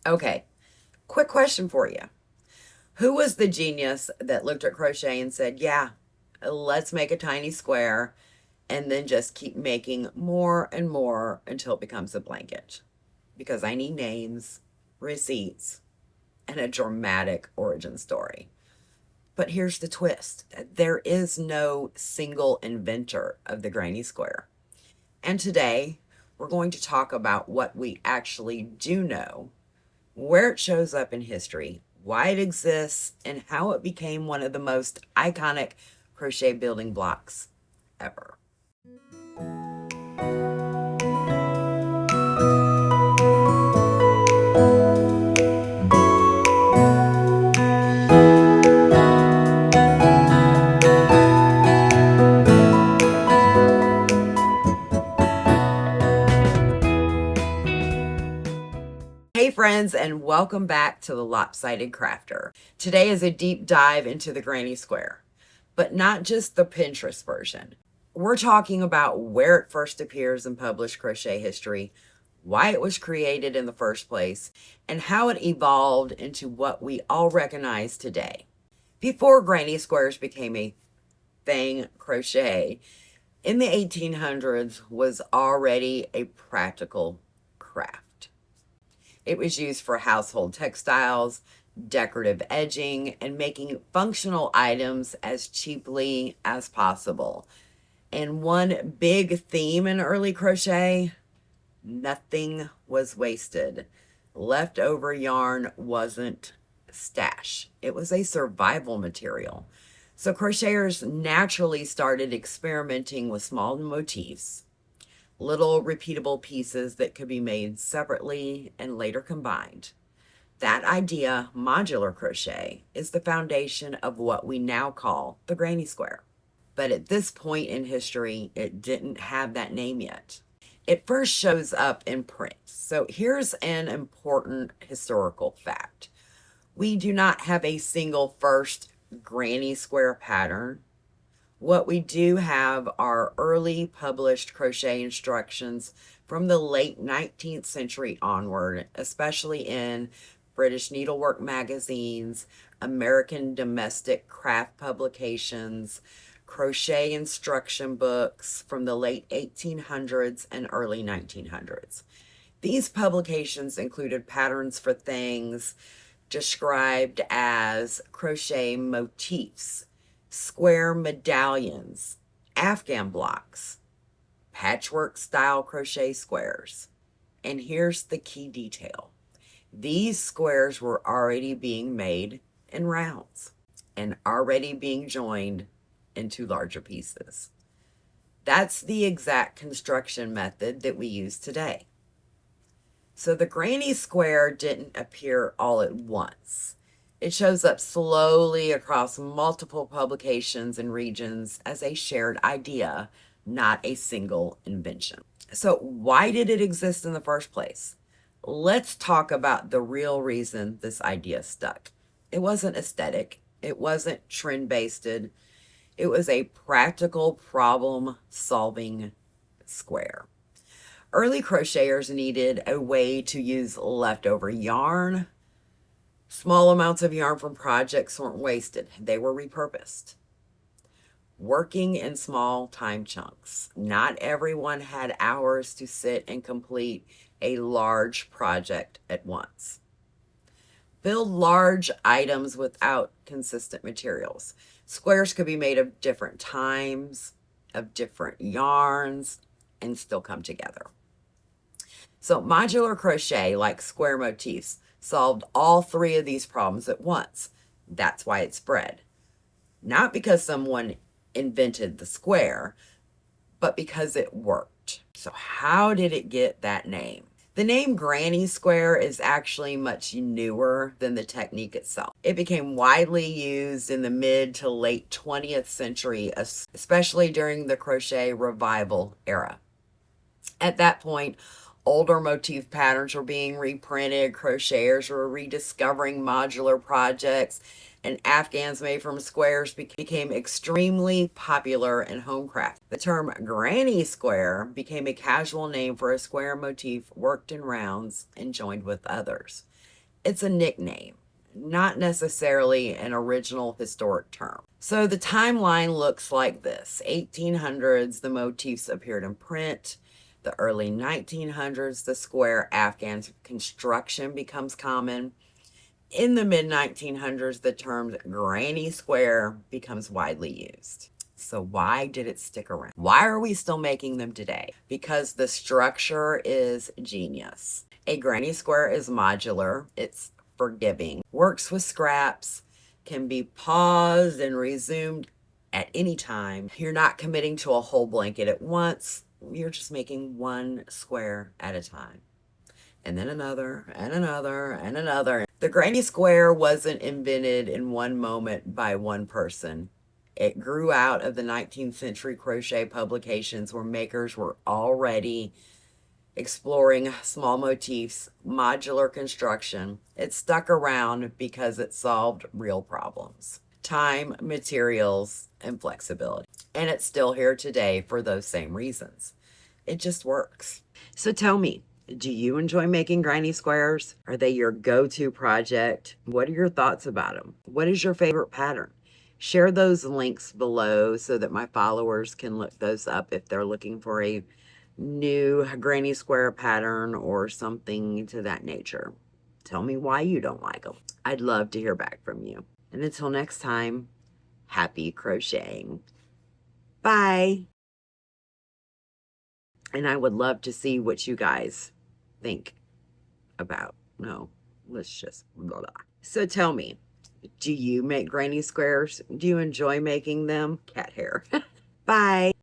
Okay, quick question for you. Who was the genius that looked at crochet and said, yeah, let's make a tiny square and then just keep making more and more until it becomes a blanket? Because I need names, receipts, and a dramatic origin story. But here's the twist. There is no single inventor of the granny square. And today, we're going to talk about what we actually do know, where it shows up in history, why it exists, and how it became one of the most iconic crochet building blocks ever. Hey friends, and welcome back to the Lopsided Crafter. Today is a deep dive into the granny square, but not just the Pinterest version. We're talking about where it first appears in published crochet history, why it was created in the first place, and how it evolved into what we all recognize today. Before granny squares became a thing, crochet in the 1800s was already a practical craft. It was used for household textiles, decorative edging, and making functional items as cheaply as possible. And one big theme in early crochet: nothing was wasted. Leftover yarn wasn't stash. It was a survival material. So crocheters naturally started experimenting with small motifs, little repeatable pieces that could be made separately and later combined. That idea, modular crochet, is the foundation of what we now call the granny square. But at this point in history, it didn't have that name yet. It first shows up in print. So here's an important historical fact. We do not have a single first granny square pattern. What we do have are early published crochet instructions from the late 19th century onward, especially in British needlework magazines, American domestic craft publications, crochet instruction books from the late 1800s and early 1900s. These publications included patterns for things described as crochet motifs, square medallions, Afghan blocks, patchwork style crochet squares. And here's the key detail. These squares were already being made in rounds and already being joined into larger pieces. That's the exact construction method that we use today. So the granny square didn't appear all at once. It shows up slowly across multiple publications and regions as a shared idea, not a single invention. So why did it exist in the first place? Let's talk about the real reason this idea stuck. It wasn't aesthetic. It wasn't trend-based. It was a practical problem-solving square. Early crocheters needed a way to use leftover yarn. Small amounts of yarn from projects weren't wasted. They were repurposed. Working in small time chunks. Not everyone had hours to sit and complete a large project at once. Build large items without consistent materials. Squares could be made of different times, of different yarns, and still come together. So modular crochet, like square motifs, solved all three of these problems at once. That's why it spread. Not because someone invented the square, but because it worked. So how did it get that name? The name granny square is actually much newer than the technique itself. It became widely used in the mid to late 20th century, especially during the crochet revival era. At that point, older motif patterns were being reprinted, crocheters were rediscovering modular projects, and Afghans made from squares became extremely popular in homecraft. The term granny square became a casual name for a square motif worked in rounds and joined with others. It's a nickname, not necessarily an original historic term. So the timeline looks like this. 1800s, the motifs appeared in print. The early 1900s, the square Afghan construction becomes common. In the mid 1900s, the term granny square becomes widely used. So why did it stick around? Why are we still making them today? Because the structure is genius. A granny square is modular. It's forgiving, works with scraps, can be paused and resumed at any time. You're not committing to a whole blanket at once. You're just making one square at a time. And then another, and another, and another. The granny square wasn't invented in one moment by one person. It grew out of the 19th century crochet publications where makers were already exploring small motifs, modular construction. It stuck around because it solved real problems: time, materials, and flexibility. And it's still here today for those same reasons. It just works. So tell me, do you enjoy making granny squares? Are they your go-to project? What are your thoughts about them? What is your favorite pattern? Share those links below so that my followers can look those up if they're looking for a new granny square pattern or something to that nature. Tell me why you don't like them. I'd love to hear back from you. And until next time, happy crocheting. Bye. And I would love to see what you guys think about. No, let's just blah, blah. So tell me, do you make granny squares? Do you enjoy making them? Cat hair. Bye.